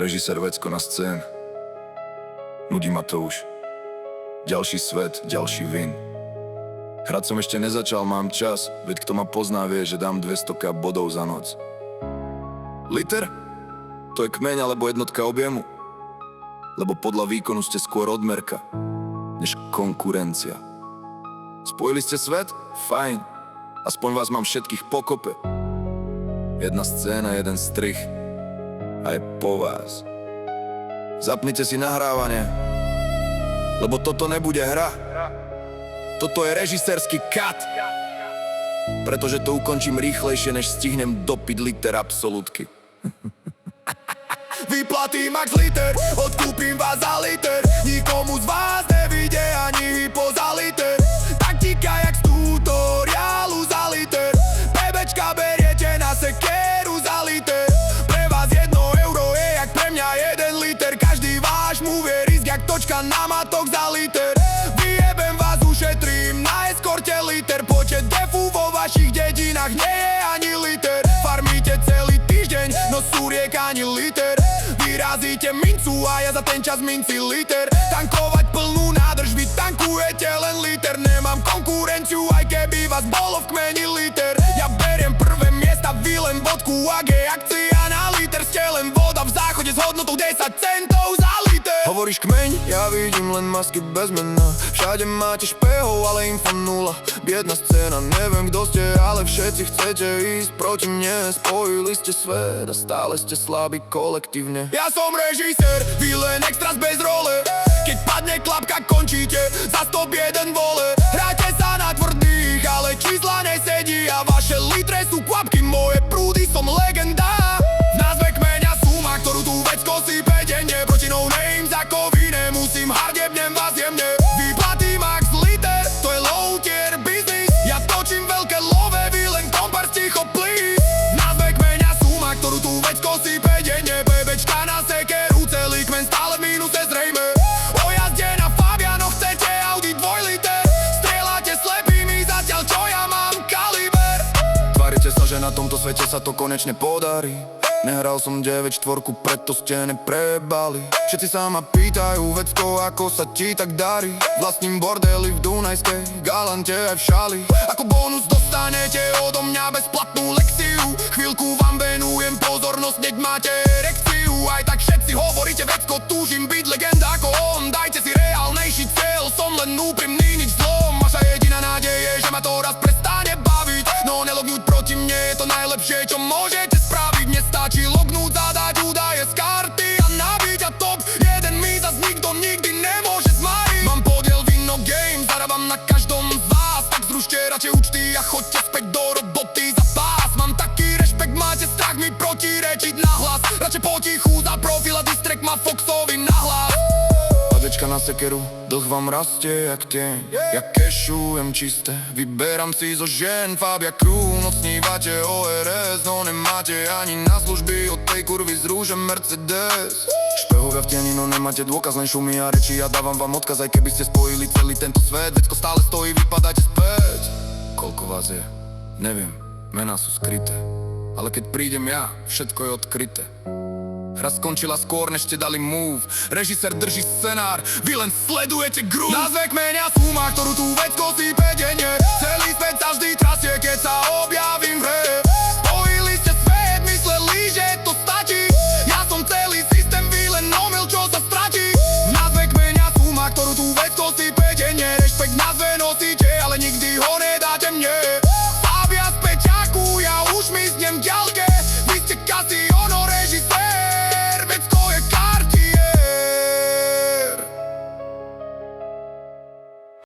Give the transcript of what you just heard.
Režisér Vecko na scén. Nudí ma to už. Ďalší svet, ďalší vin. Hrať som ešte nezačal, mám čas, veď kto ma pozná vie, že dám 200 bodov za noc. Liter? To je kmeň alebo jednotka objemu. Lebo podľa výkonu ste skôr odmerka, než konkurencia. Spojili ste svet? Fajn. Aspoň vás mám všetkých pokope. Jedna scéna, jeden strich. A je po vás. Zapnite si nahrávanie, lebo toto nebude hra. Toto je režisérsky cut. Pretože to ukončím rýchlejšie, než stihnem dopiť liter absolútky. Vyplatí max liter, odkúpim vás za liter. Nikomu z vás nevyjde ani hypo za liter. Taktika jak z tutoriálu za liter. Bebečka beriete na sekeru za liter. Pre vás 1 euro je jak pre mňa 1 liter. Každý váš move je risk jak točka na matok za liter. Vyjebem vás, ušetrím na eskorte liter. Počet defu vo vašich dedinách nie je ani liter. Farmíte celý týždeň, no súriek ani liter. Vyrazíte mincu a ja za ten čas minci liter. Tankovať plnú nádrž, vy tankujete len liter. Nemám konkurenciu, aj keby vás bolo v kmeni liter. Ja beriem prvé miesta, vy len vodku, ak je akcia na liter. Ste len voda v záchode s hodnotou 10 centov za liter. Hovoríš kmeň, ja vidím len masky bez mena. Všade máte špehov, ale info nula. Biedna scéna, neviem kto ste, ale všetci chcete ísť proti mne. Spojili ste svet a stále ste slabí kolektívne. Ja som režisér, vy len extras bez role. Keď padne klapka, končíte za 101 vole. Hráte sa na tvrdých, ale čísla nesedí. A vaše litre sú kvapky, moje prúdy, som legenda. V názve kmeňa suma, ktorú tu Vecko sype denne. Proti no names ako vy nemusím, hardebnem vás jemne. Vyplatí max liter, to je low tier business. Ja točím veľké love, vy len kompar sticho please. V názve kmeňa suma, ktorú tu Vecko sype denne. Bebečka na sekeru, celý kmen stále v mínuse zrejme. O jazde na Fabianoch chcete Audi 2 liter. Strieľate slepými zatiaľ, čo ja mám kaliber. Tvárite sa, že na tomto svete sa to konečne podarí. Nehral som 9-4, preto ste neprebali. Všetci sa ma pýtajú, Vecko, ako sa ti tak darí. Vlastním bordeli v Dunajskej, galante aj v šali. Ako bonus dostanete odo mňa bezplatnú lekciu. Chvíľku vám venujem pozornosť, nech máte erekciu. Aj tak všetci hovoríte, Vecko, túžim byť legenda ako on. Dajte si reálnejší cieľ, som len úprimný, nič zlom. Vaša jediná nádej je, že ma to raz prestane baviť. No nelognúť proti mne je to najlepšie, čo môžete spraviť. Nestačí lognúť, zadať údaje z karty a nabiť a top 1 mi zas nikto nikdy nemôže zmariť. Mám podiel Vino Game, zarábam na každom z vás. Tak zrušte radšej účty a choďte späť do roboty za pás. Mám taký rešpekt, máte strach mi protirečiť nahlas. Radšej potichu za profil a distrek má Foxovi nahlas. Padečka na sekeru, dlh vám rastie jak tieň. Ja kešujem čisté, vyberám si zo žien Fabia Crew, no snívate o RS, no nemáte ani na služby od tej kurvy z rúže Mercedes. Špehovia v tieni, no nemáte dôkaz, len šumy a reči. Ja dávam vám odkaz, aj keby ste spojili celý tento svet. Vecko stále stojí, vypadajte späť. Koľko vás je? Neviem, mená sú skryté. Ale keď prídem ja, všetko je odkryté. Hra skončila skôr, než ste dali move. Režisér drží scenár, vy len sledujete groove. Názve kmeňa suma, ktorú tu Vecko sype denne. Celý svet sa vždy trasie, keď sa objavím v hre.